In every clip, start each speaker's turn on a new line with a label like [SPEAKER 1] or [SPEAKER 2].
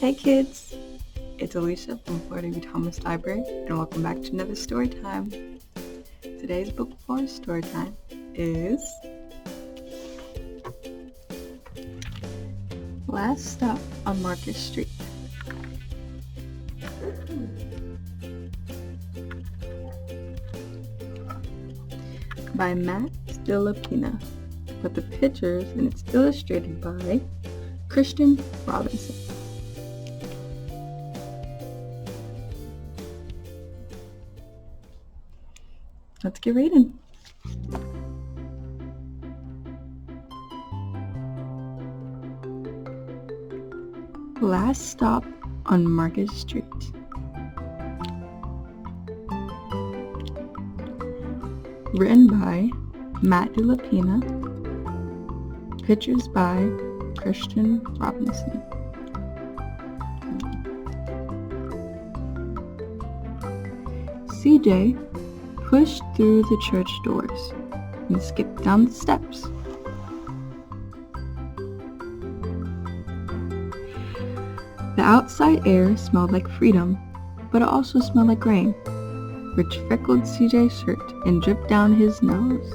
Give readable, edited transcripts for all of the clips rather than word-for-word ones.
[SPEAKER 1] Hey kids, it's Alicia from Florida V. Thomas Library, and welcome back to another story time. Today's book for Storytime is Last Stop on Market Street by Matt De La Pena, with the pictures, and it's illustrated by Christian Robinson. Let's get reading. Last Stop on Market Street. Written by Matt De La Pena. Pictures by Christian Robinson. CJ pushed through the church doors and skipped down the steps. The outside air smelled like freedom, but it also smelled like rain, which freckled CJ's shirt and dripped down his nose.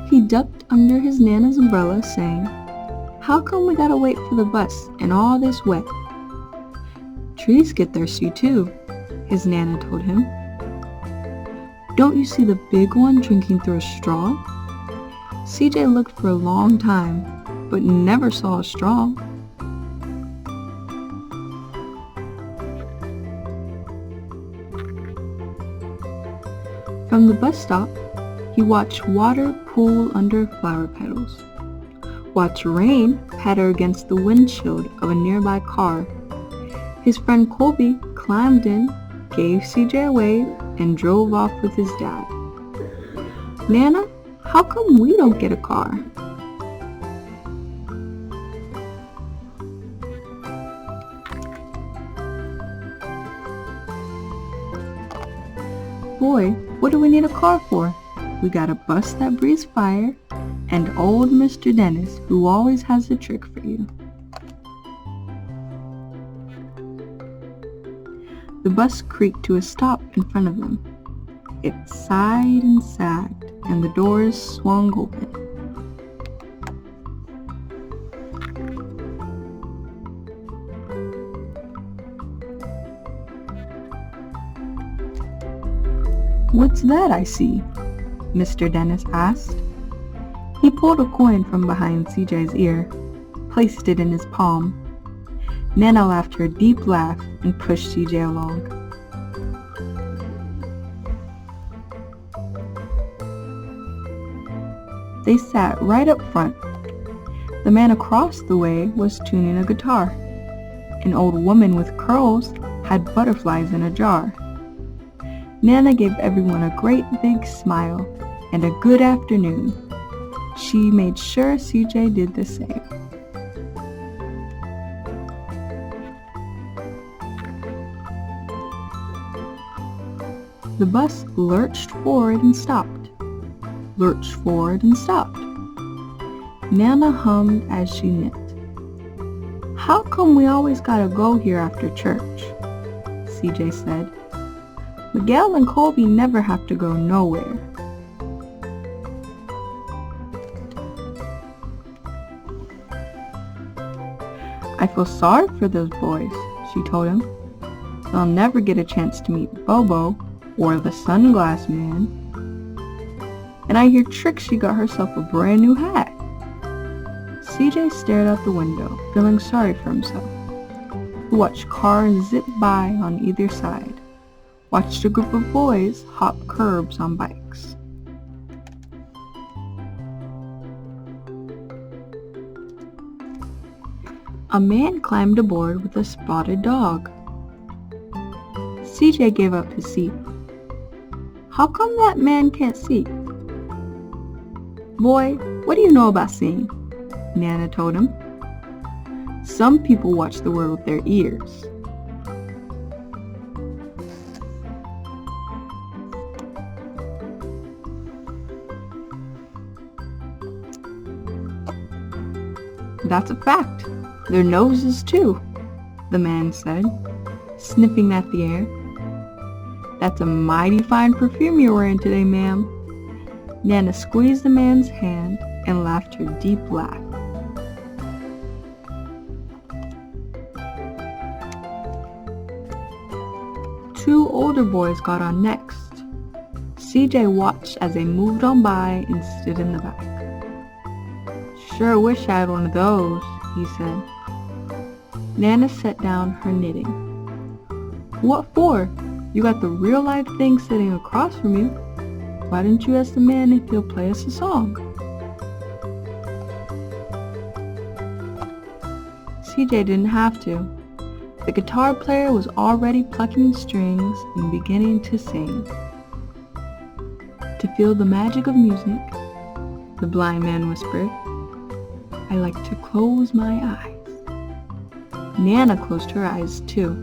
[SPEAKER 1] He ducked under his Nana's umbrella, saying, "How come we gotta wait for the bus and all this wet?" "Trees get thirsty too," his Nana told him. "Don't you see the big one drinking through a straw?" CJ looked for a long time, but never saw a straw. From the bus stop, he watched water pool under flower petals, watched rain patter against the windshield of a nearby car. His friend Colby climbed in, gave CJ a wave, and drove off with his dad. "Nana, how come we don't get a car?" "Boy, what do we need a car for? We got a bus that breathes fire, and old Mr. Dennis, who always has a trick for you." The bus creaked to a stop in front of them. It sighed and sagged, and the doors swung open. "What's that I see?" Mr. Dennis asked. He pulled a coin from behind CJ's ear, placed it in his palm. Nana laughed her deep laugh and pushed CJ along. They sat right up front. The man across the way was tuning a guitar. An old woman with curls had butterflies in a jar. Nana gave everyone a great big smile and a good afternoon. She made sure CJ did the same. The bus lurched forward and stopped, lurched forward and stopped. Nana hummed as she knit. "How come we always gotta go here after church?" CJ said. "Miguel and Colby never have to go nowhere." "I feel sorry for those boys," she told him. "They'll never get a chance to meet Bobo or the Sunglass Man. And I hear Trixie got herself a brand new hat." CJ stared out the window, feeling sorry for himself. He watched cars zip by on either side, watched a group of boys hop curbs on bikes. A man climbed aboard with a spotted dog. CJ gave up his seat. "How come that man can't see?" "Boy, what do you know about seeing?" Nana told him. "Some people watch the world with their ears." That's a fact. Their noses, too, the man said, sniffing at the air. That's a mighty fine perfume you're wearing today, ma'am. Nana squeezed the man's hand and laughed her deep laugh. Two older boys got on next. CJ watched as they moved on by and stood in the back. Sure wish I had one of those, he said. Nana set down her knitting. What for? You got the real-life thing sitting across from you. Why didn't you ask the man if he'll play us a song? CJ didn't have to. The guitar player was already plucking strings and beginning to sing. To feel the magic of music, the blind man whispered, I like to close my eyes. Nana closed her eyes too.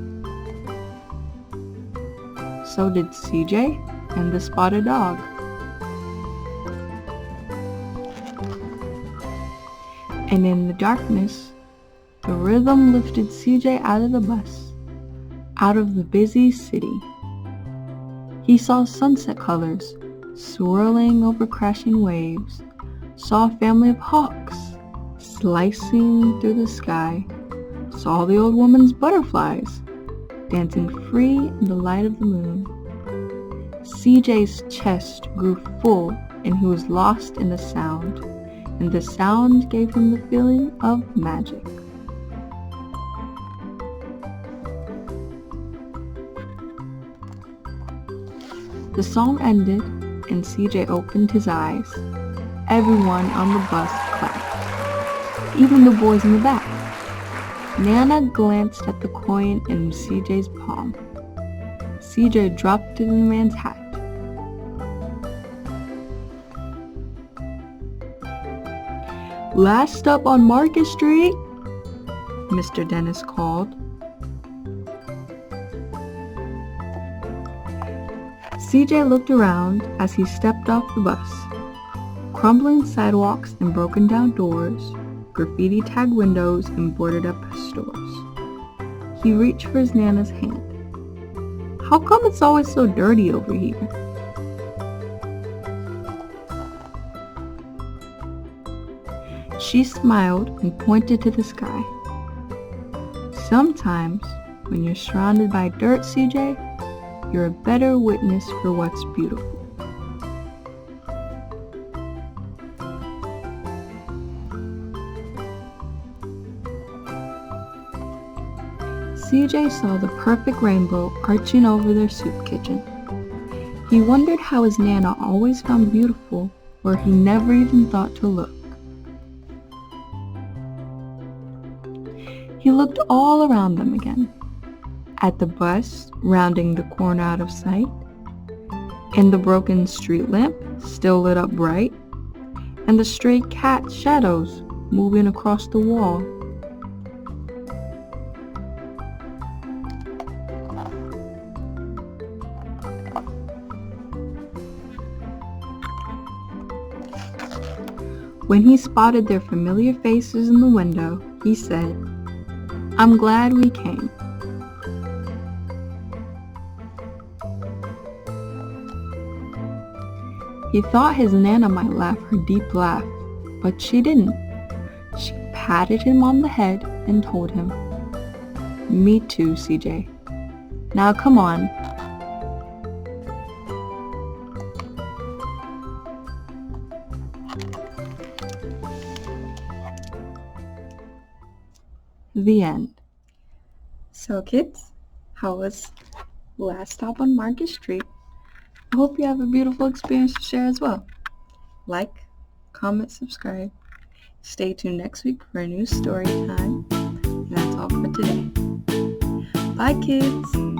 [SPEAKER 1] So did CJ and the spotted dog. And in the darkness, the rhythm lifted CJ out of the bus, out of the busy city. He saw sunset colors swirling over crashing waves, saw a family of hawks slicing through the sky, saw the old woman's butterflies dancing free in the light of the moon. CJ's chest grew full and he was lost in the sound, and the sound gave him the feeling of magic. The song ended and CJ opened his eyes. Everyone on the bus clapped, even the boys in the back. Nana glanced at the coin in CJ's palm. CJ dropped it in the man's hat. Last stop on Market Street, Mr. Dennis called. CJ looked around as he stepped off the bus. Crumbling sidewalks and broken down doors, graffiti-tagged windows and boarded-up stores. He reached for his Nana's hand. How come it's always so dirty over here? She smiled and pointed to the sky. Sometimes, when you're surrounded by dirt, CJ, you're a better witness for what's beautiful. CJ saw the perfect rainbow arching over their soup kitchen. He wondered how his Nana always found beautiful where he never even thought to look. He looked all around them again. At the bus, rounding the corner out of sight, and the broken street lamp, still lit up bright, and the stray cat shadows moving across the wall. When he spotted their familiar faces in the window, he said, I'm glad we came. He thought his Nana might laugh her deep laugh, but she didn't. She patted him on the head and told him, Me too, CJ. Now come on. The end. So kids, how was Last Stop on Market Street? I hope you have a beautiful experience to share as well. Like, comment, subscribe. Stay tuned next week for a new story time. And that's all for today. Bye kids!